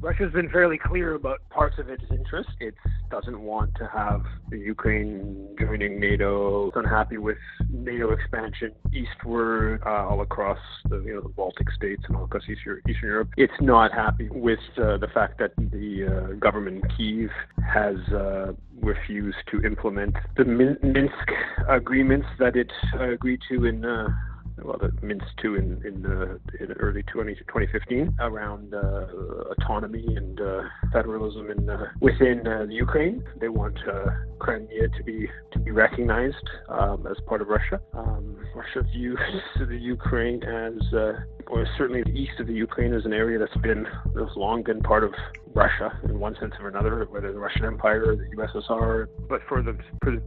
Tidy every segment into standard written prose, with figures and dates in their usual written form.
Russia's been fairly clear about parts of its interest. It doesn't want to have the Ukraine joining NATO. It's unhappy with NATO expansion eastward, all across the Baltic states and all across Eastern Europe. It's not happy with the fact that the government in Kyiv has refused to implement the Minsk agreements that it agreed to in the Minsk II in early 2015 around autonomy and federalism within the Ukraine. They want Crimea to be recognized as part of Russia. Russia views the Ukraine as, or certainly the east of the Ukraine, as an area that's long been part of Russia in one sense or another, whether the Russian Empire or the USSR. But for the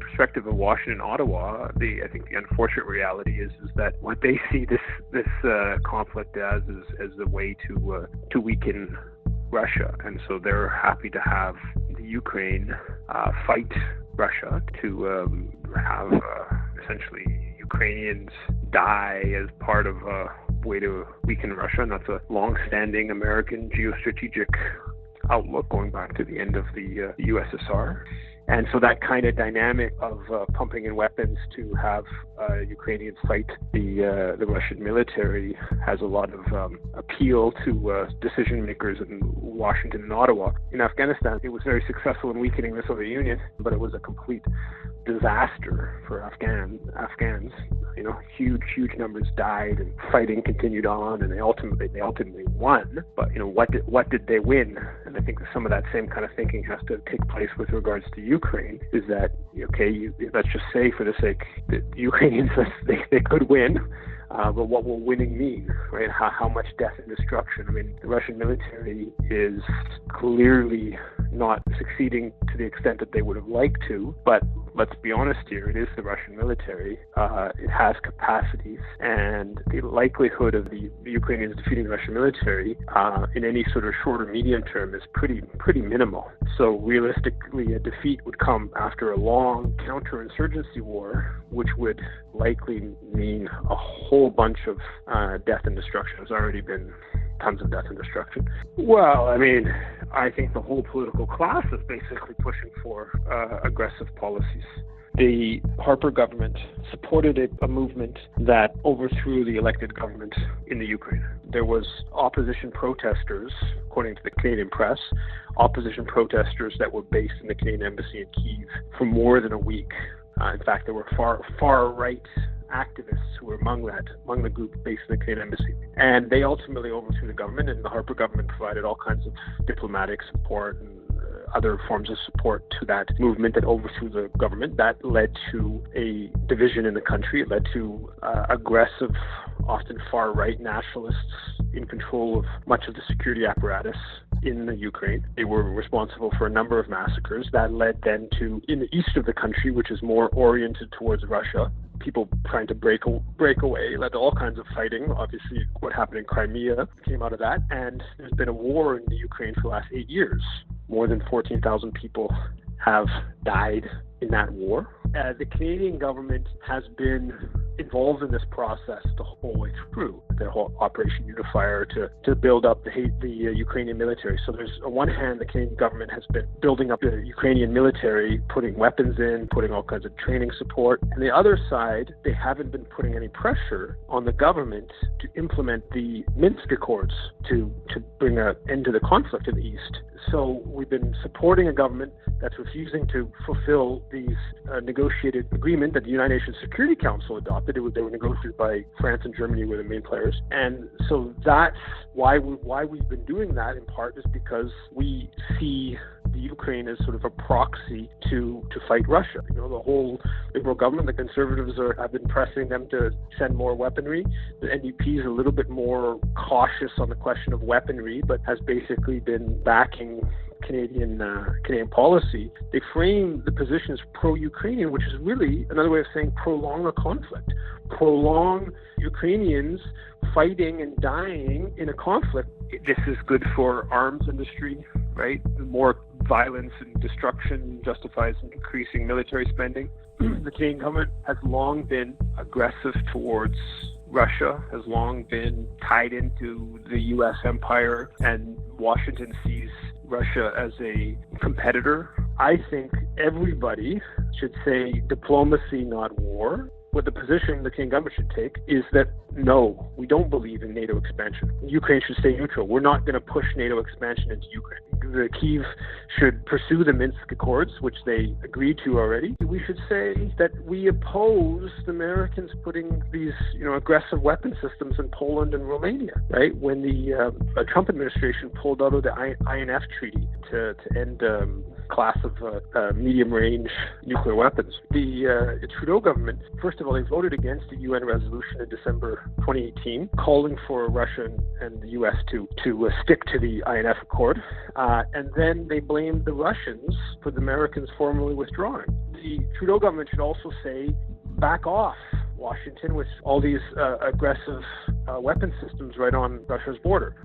perspective of Washington and Ottawa, I think the unfortunate reality is that what they see this conflict as is a way to weaken Russia, and so they're happy to have the Ukraine fight Russia to have essentially Ukrainians die as part of a way to weaken Russia, and that's a long-standing American geostrategic outlook going back to the end of the USSR. And so that kind of dynamic of pumping in weapons to have Ukrainians fight the Russian military has a lot of appeal to decision makers in Washington and Ottawa. In Afghanistan, it was very successful in weakening the Soviet Union, but it was a complete disaster for Afghans. Huge numbers died, and fighting continued on, and they ultimately won. But what did they win? And I think some of that same kind of thinking has to take place with regards to Ukraine. Is that let's just say, for the sake that Ukrainians they could win. But what will winning mean, right? How much death and destruction? I mean, the Russian military is clearly not succeeding to the extent that they would have liked to, but let's be honest here, it is the Russian military. It has capacities, and the likelihood of the Ukrainians defeating the Russian military in any sort of short or medium term is pretty minimal. So realistically, a defeat would come after a long counterinsurgency war, which would likely mean a whole bunch of death and destruction. There's already been tons of death and destruction. Well, I mean, I think the whole political class is basically pushing for aggressive policies. The Harper government supported a movement that overthrew the elected government in the Ukraine. There was opposition protesters, according to the Canadian press, opposition protesters that were based in the Canadian embassy in Kyiv for more than a week. In fact, there were far right activists who were among the group based in the Canadian embassy. And they ultimately overthrew the government, and the Harper government provided all kinds of diplomatic support and other forms of support to that movement that overthrew the government. That led to a division in the country. It led to aggressive, often far-right nationalists in control of much of the security apparatus in the Ukraine. They were responsible for a number of massacres. That led then to, in the east of the country, which is more oriented towards Russia, people trying to break away, led to all kinds of fighting. Obviously, what happened in Crimea came out of that. And there's been a war in the Ukraine for the last 8 years. More than 14,000 people have died in that war. The Canadian government has been involved in this process the whole way through, their whole Operation Unifier to build up the Ukrainian military. So there's, on one hand, the Canadian government has been building up the Ukrainian military, putting weapons in, putting all kinds of training support. And the other side, they haven't been putting any pressure on the government to implement the Minsk Accords to bring an end to the conflict in the East. So we've been supporting a government that's refusing to fulfill these negotiated agreement that the United Nations Security Council adopted. They were negotiated by France and Germany, were the main players. And so that's why we've been doing that, in part, is because we see the Ukraine as sort of a proxy to fight Russia. The whole Liberal government, the Conservatives have been pressing them to send more weaponry. The NDP is a little bit more cautious on the question of weaponry, but has basically been backing Canadian policy. They frame the position as pro-Ukrainian, which is really another way of saying prolong a conflict. Prolong Ukrainians fighting and dying in a conflict. This is good for arms industry, right? More violence and destruction justifies increasing military spending. The Canadian government has long been aggressive towards Russia has long been tied into the U.S. empire, and Washington sees Russia as a competitor. I think everybody should say diplomacy, not war. What the position the Canadian government should take is that no, we don't believe in NATO expansion. Ukraine should stay neutral. We're not going to push NATO expansion into Ukraine. The Kyiv should pursue the Minsk Accords, which they agreed to already. We should say that we oppose the Americans putting these, aggressive weapon systems in Poland and Romania, right? When the Trump administration pulled out of the INF treaty to end class of medium-range nuclear weapons. The Trudeau government, first of all, they voted against a UN resolution in December 2018 calling for Russia and the U.S. to stick to the INF Accord, and then they blamed the Russians for the Americans formally withdrawing. The Trudeau government should also say, back off, Washington, with all these aggressive weapon systems right on Russia's border.